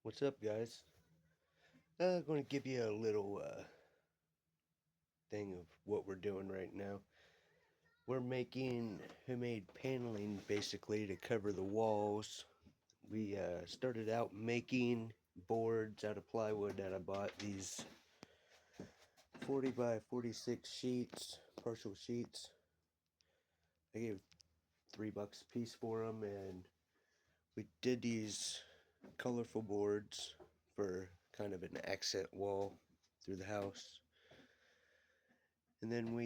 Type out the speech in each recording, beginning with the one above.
What's up, guys? I'm going to give you a little thing of what we're doing right now. We're making homemade paneling basically to cover the walls. We started out making boards out of plywood that I bought, these 40 by 46 sheets, partial sheets. I gave $3 a piece for them, and we did these colorful boards for kind of an accent wall through the house. And then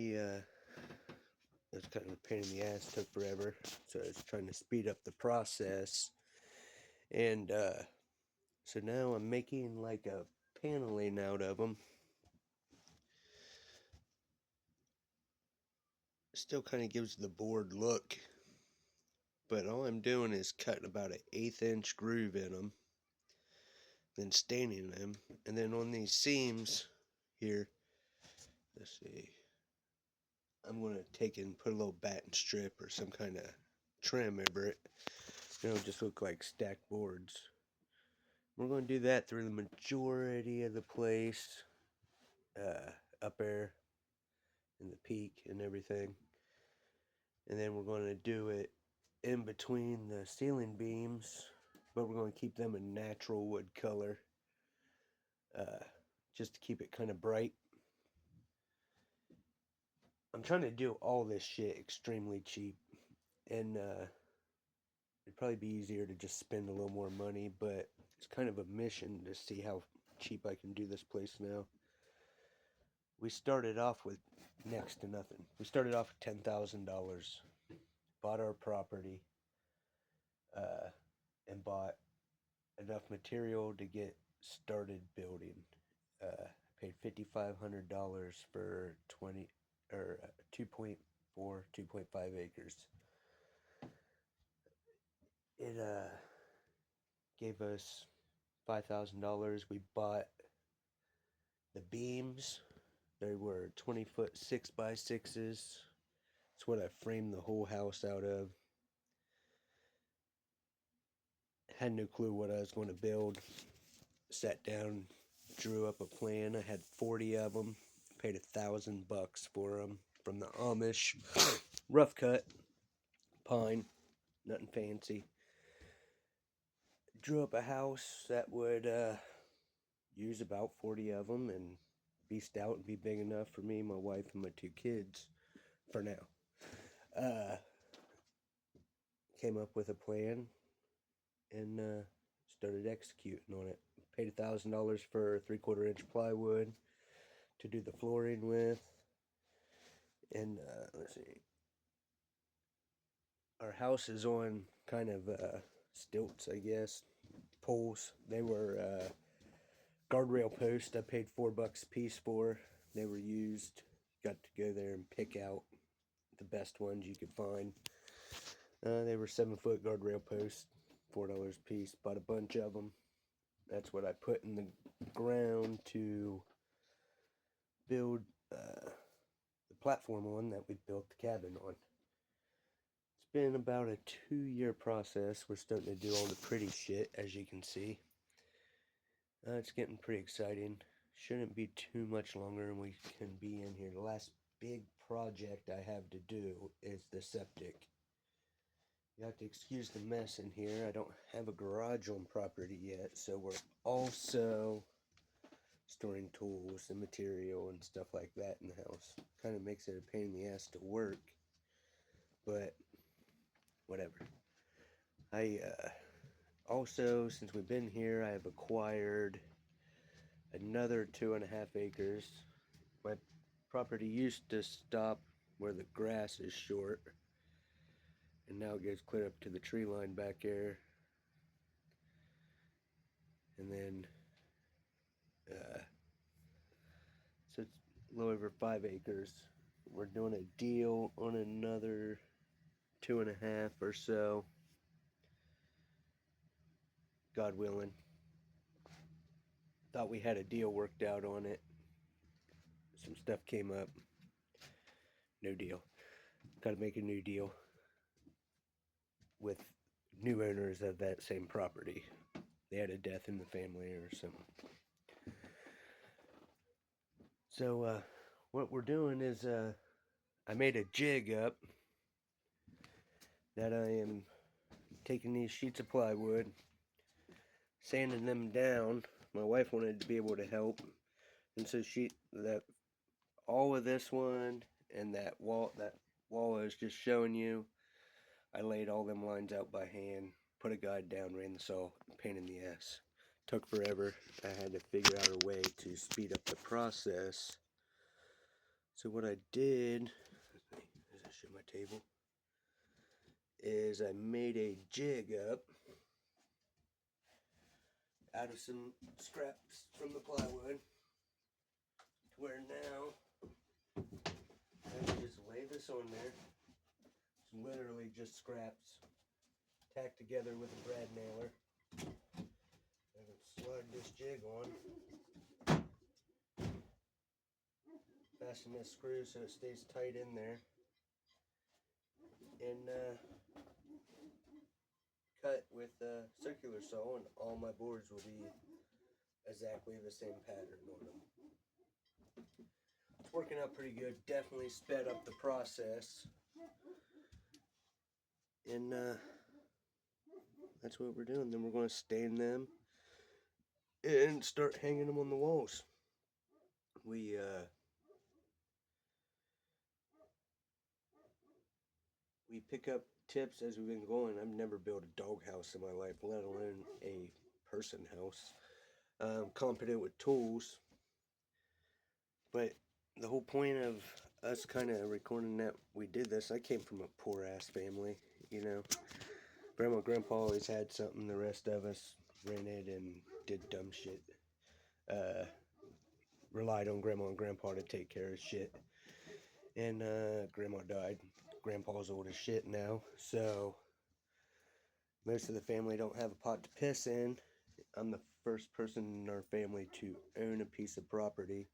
it's kind of a pain in the ass, took forever. So I was trying to speed up the process. And so now I'm making like a paneling out of them. Still kind of gives the board look. But all I'm doing is cutting about an 1/8 inch groove in them. Then staining them. And then on these seams here, let's see. I'm going to take and put a little batten strip or some kind of trim over it. It'll just look like stacked boards. We're going to do that through the majority of the place, up there in the peak and everything. And then we're going to do it in between the ceiling beams, but we're going to keep them a natural wood color, just to keep it kind of bright. I'm trying to do all this shit extremely cheap, and it'd probably be easier to just spend a little more money, but it's kind of a mission to see how cheap I can do this place now. We started off with next to nothing. We started off with $10,000, bought our property, uh, and bought enough material to get started building. Paid $5,500 for 20 or 2.4, 2.5 acres. It gave us $5,000. We bought the beams. They were 20-foot 6x6s. It's what I framed the whole house out of. Had no clue what I was going to build. Sat down, drew up a plan. I had 40 of them. Paid $1,000 for them from the Amish. Rough cut, pine, nothing fancy. Drew up a house that would use about 40 of them and be stout and be big enough for me, my wife, and my 2 kids for now. Came up with a plan and started executing on it. Paid $1,000 for 3/4 inch plywood to do the flooring with. And let's see, our house is on kind of stilts, I guess, poles. They were guardrail posts. I paid $4 a piece for. They were used. Got to go there and pick out the best ones you could find. They were 7-foot guardrail posts, $4 a piece. Bought a bunch of them. That's what I put in the ground to build the platform on that we built the cabin on. It's been about a 2-year process. We're starting to do all the pretty shit, as you can see. It's getting pretty exciting. Shouldn't be too much longer and we can be in here. The last big project I have to do is the septic. You have to excuse the mess in here. I don't have a garage on property yet, so we're also storing tools and material and stuff like that in the house. Kind of makes it a pain in the ass to work, but whatever. I also, since we've been here, I have acquired another 2.5 acres. My property used to stop where the grass is short, and now it goes clear up to the tree line back there. And then so it's a little over 5 acres. We're doing a deal on another 2.5 or so, God willing. Thought we had a deal worked out on it. Some stuff came up. No deal. Got to make a new deal with new owners of that same property. They they had a death in the family or something. So what we're doing is I made a jig up that I am taking these sheets of plywood, sanding them down. My wife wanted to be able to help, and so that all of this one and that wall I was just showing you, I laid all them lines out by hand, put a guide down, ran the saw, pain in the ass. Took forever. I had to figure out a way to speed up the process. So what I did, as I show my table, is I made a jig up out of some scraps from the plywood, to where now I can just lay this on there. It's literally just scraps tacked together with a brad nailer. I can slide this jig on, fasten this screw so it stays tight in there, and cut with a circular saw, and all my boards will be exactly the same pattern on them. It's working out pretty good. Definitely sped up the process, and that's what we're doing. Then we're going to stain them and start hanging them on the walls. We pick up tips as we've been going. I've never built a doghouse in my life, let alone a person house. Competent with tools, but the whole point of us kind of recording that we did this, I came from a poor ass family, you know. Grandma and Grandpa always had something. The rest of us rented and did dumb shit. Relied on Grandma and Grandpa to take care of shit. And Grandma died. Grandpa's old as shit now, so most of the family don't have a pot to piss in. I'm the first person in our family to own a piece of property,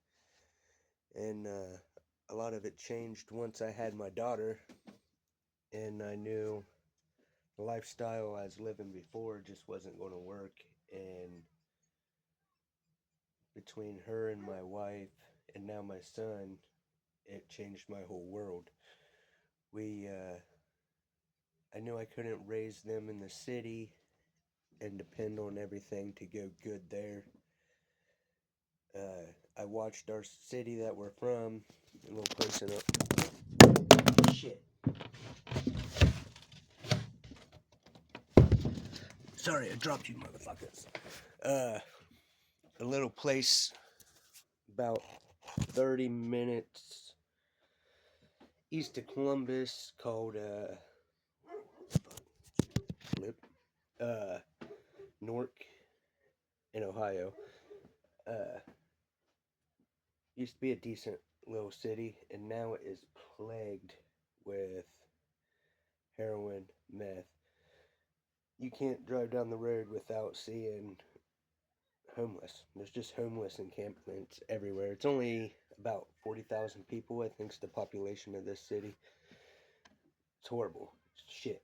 and a lot of it changed once I had my daughter, and I knew the lifestyle I was living before just wasn't going to work, and between her and my wife and now my son, it changed my whole world. I knew I couldn't raise them in the city and depend on everything to go good there. I watched our city that we're from, a little person up. Shit. Sorry, I dropped you motherfuckers. A little place about 30 minutes east of Columbus called, Newark in Ohio. Used to be a decent little city, and now it is plagued with heroin, meth. You can't drive down the road without seeing homeless. There's just homeless encampments everywhere. It's only about 40,000 people, I think, is the population of this city. It's horrible. It's shit.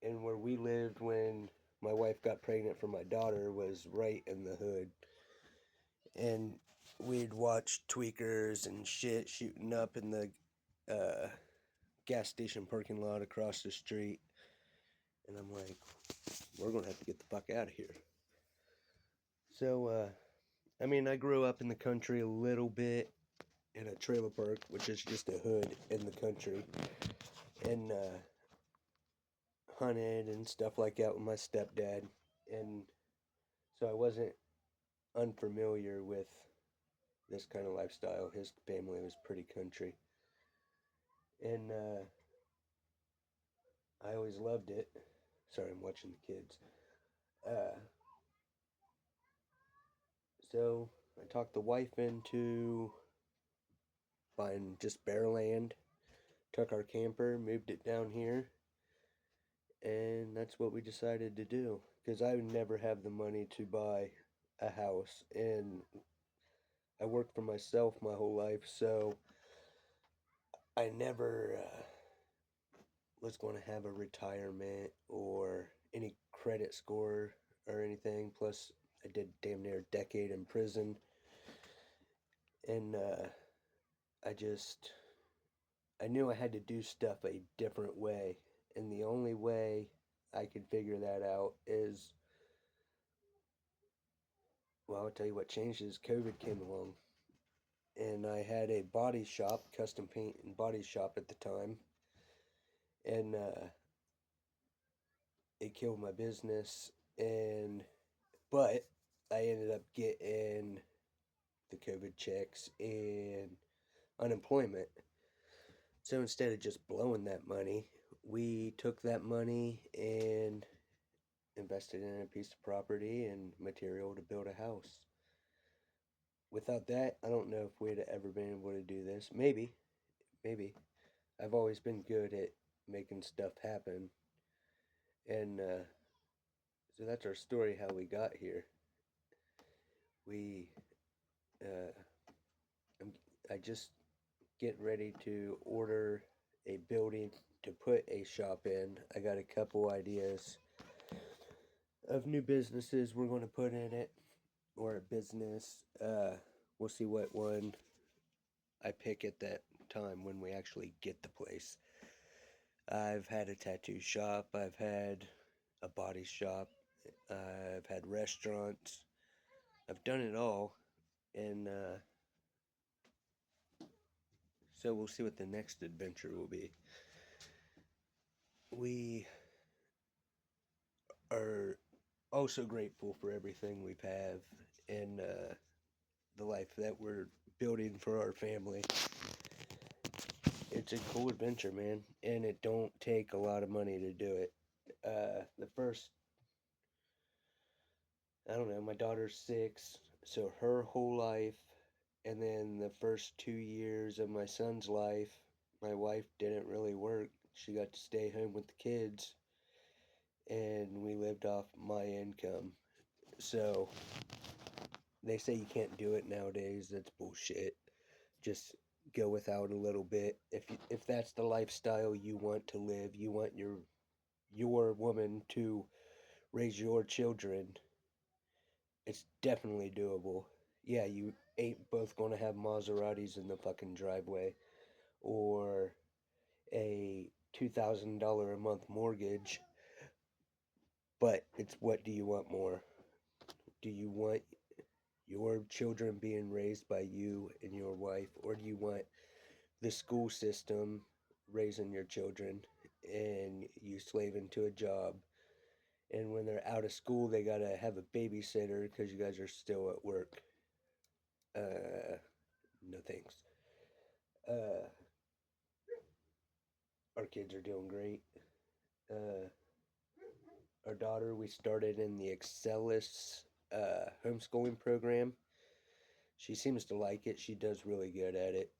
And where we lived when my wife got pregnant for my daughter was right in the hood. And we'd watch tweakers and shit shooting up in the gas station parking lot across the street. And I'm like, we're going to have to get the fuck out of here. So, I grew up in the country a little bit in a trailer park, which is just a hood in the country. And, hunted and stuff like that with my stepdad. And so I wasn't unfamiliar with this kind of lifestyle. His family was pretty country. And, I always loved it. Sorry, I'm watching the kids. So I talked the wife into buying just bare land, took our camper, moved it down here, and that's what we decided to do. Because I would never have the money to buy a house, and I worked for myself my whole life, so I never was going to have a retirement or any credit score or anything. Plus, I did damn near a decade in prison, and I just I knew I had to do stuff a different way, and the only way I could figure that out is, well, I'll tell you what changed is COVID came along, and I had a body shop, custom paint and body shop at the time, and it killed my business, and but I ended up getting the COVID checks and unemployment. So instead of just blowing that money, we took that money and invested in a piece of property and material to build a house. Without that, I don't know if we'd have ever been able to do this. Maybe, maybe. I've always been good at making stuff happen. And so that's our story how we got here. We, uh, I just getting ready to order a building to put a shop in. I got a couple ideas of new businesses we're going to put in it, or a business. We'll see what one I pick at that time when we actually get the place. I've had a tattoo shop, I've had a body shop, I've had restaurants, I've done it all, and so we'll see what the next adventure will be. We are also grateful for everything we've have and the life that we're building for our family. It's a cool adventure, man, and it don't take a lot of money to do it. The first, I don't know, my daughter's 6, so her whole life, and then the first 2 years of my son's life, my wife didn't really work. She got to stay home with the kids, and we lived off my income. So they say you can't do it nowadays. That's bullshit. Just go without a little bit. If that's the lifestyle you want to live, you want your woman to raise your children, it's definitely doable. Yeah, you ain't both gonna have Maseratis in the fucking driveway or a $2,000 a month mortgage, but it's what do you want more? Do you want your children being raised by you and your wife, or do you want the school system raising your children and you slaving to a job? And when they're out of school, they gotta have a babysitter because you guys are still at work. No thanks. Uh, our kids are doing great. Uh, our daughter, we started in the Excelis homeschooling program. She seems to like it. She does really good at it.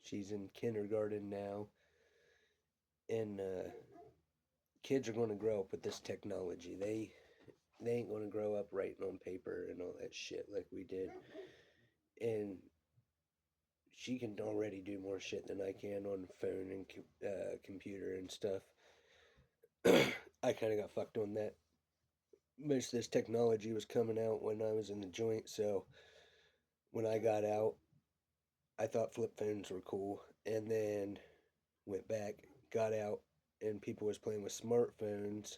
She's in kindergarten now, and kids are going to grow up with this technology. They ain't going to grow up writing on paper and all that shit like we did. And she can already do more shit than I can on phone and computer and stuff. I kind of got fucked on that. Most of this technology was coming out when I was in the joint, so when I got out, I thought flip phones were cool, and then went back, got out, and people was playing with smartphones,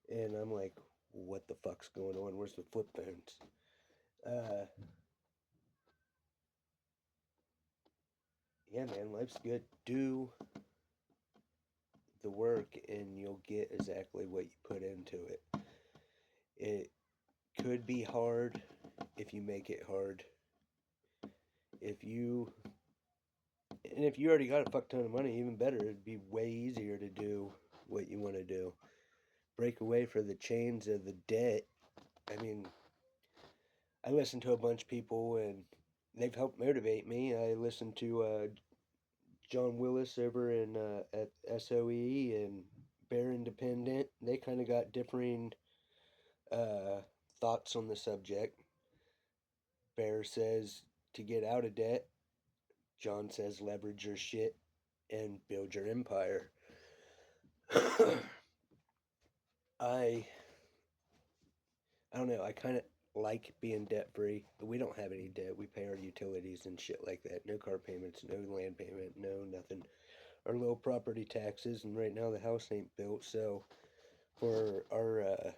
and I'm like, what the fuck's going on? Where's the flip phones? Uh, yeah, man, life's good. Do the work, and you'll get exactly what you put into it. It could be hard if you make it hard. If you if you already got a fuck ton of money, even better. It'd be way easier to do what you want to do. Break away from the chains of the debt. I mean, I listen to a bunch of people and they've helped motivate me. I listened to John Willis over in at SOE and Bear Independent. They kind of got differing uh, thoughts on the subject. Bear says to get out of debt. John says leverage your shit and build your empire. I I don't know. I kind of like being debt free. We don't have any debt. We pay our utilities and shit like that. No car payments, no land payment, no nothing. Our low property taxes, and right now the house ain't built. So for our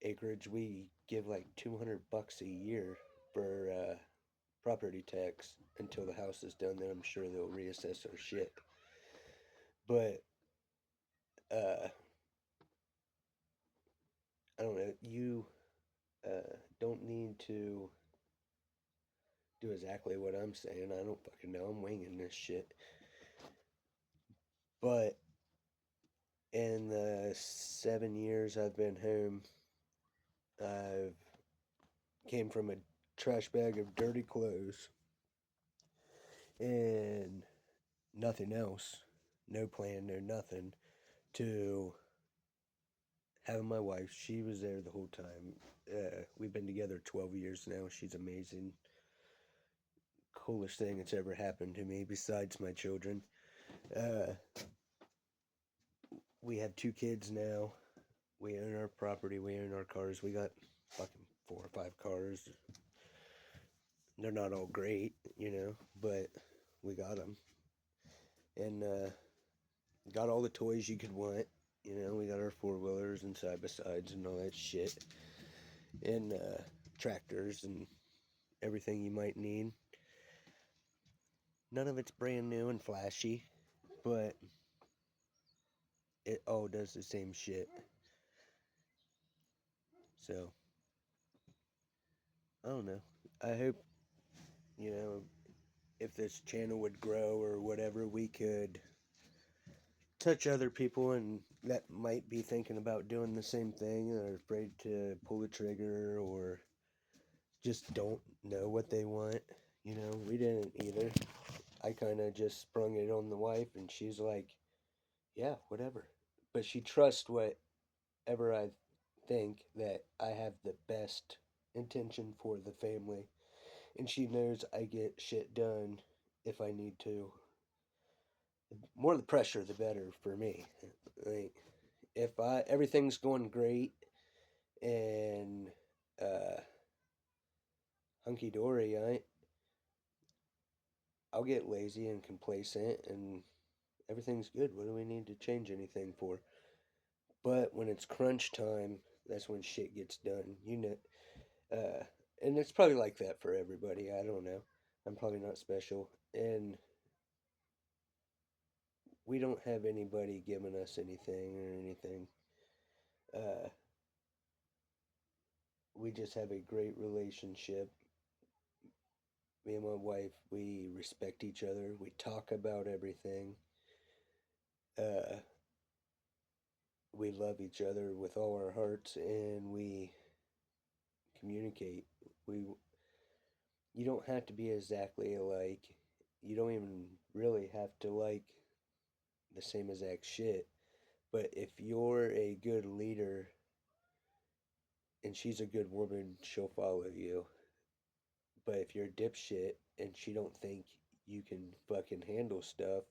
acreage, we give like $200 a year for property tax until the house is done. Then I'm sure they'll reassess our shit. But uh, I don't know. You don't need to do exactly what I'm saying. I don't fucking know. I'm winging this shit. But in the 7 years I've been home, I've came from a trash bag of dirty clothes and nothing else, no plan, no nothing, to having my wife. She was there the whole time. We've been together 12 years now. She's amazing. Coolest thing that's ever happened to me besides my children. Uh, we have 2 kids now. We own our property. We own our cars. We got fucking 4 or 5 cars. They're not all great, but we got them. And got all the toys you could want. We got our 4-wheelers and side-by-sides and all that shit. And tractors and everything you might need. None of it's brand new and flashy, but it all does the same shit. So, I don't know. I hope, you know, if this channel would grow or whatever, we could touch other people and that might be thinking about doing the same thing or afraid to pull the trigger or just don't know what they want. We didn't either. I kind of just sprung it on the wife and she's like, yeah, whatever. But she trusts whatever I think that I have the best intention for the family. And she knows I get shit done if I need to. The more the pressure, the better for me. Like, if everything's going great and uh, hunky dory, I'll get lazy and complacent, and everything's good. What do we need to change anything for? But when it's crunch time, that's when shit gets done. Uh, and it's probably like that for everybody. I don't know. I'm probably not special, and we don't have anybody giving us anything or anything. Uh, we just have a great relationship. Me and my wife, we respect each other. We talk about everything. Uh, we love each other with all our hearts, and we communicate. We You don't have to be exactly alike. You don't even really have to like the same exact shit. But if you're a good leader and she's a good woman, she'll follow you. But if you're a dipshit and she don't think you can fucking handle stuff,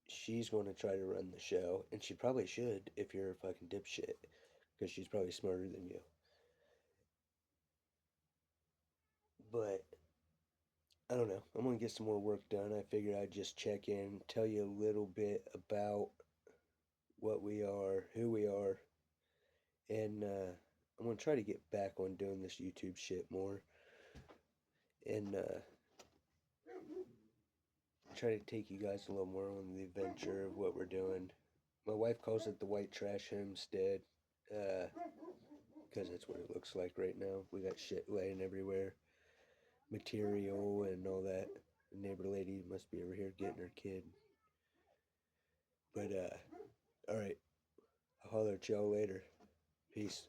she's going to try to run the show. And she probably should if you're a fucking dipshit. Because she's probably smarter than you. But I don't know. I'm going to get some more work done. I figured I'd just check in, tell you a little bit about what we are, who we are. And I'm going to try to get back on doing this YouTube shit more. And try to take you guys a little more on the adventure of what we're doing. My wife calls it the White Trash Homestead, because that's what it looks like right now. We got shit laying everywhere, material and all that. The neighbor lady must be over here getting her kid. But, alright, I'll holler at y'all later. Peace.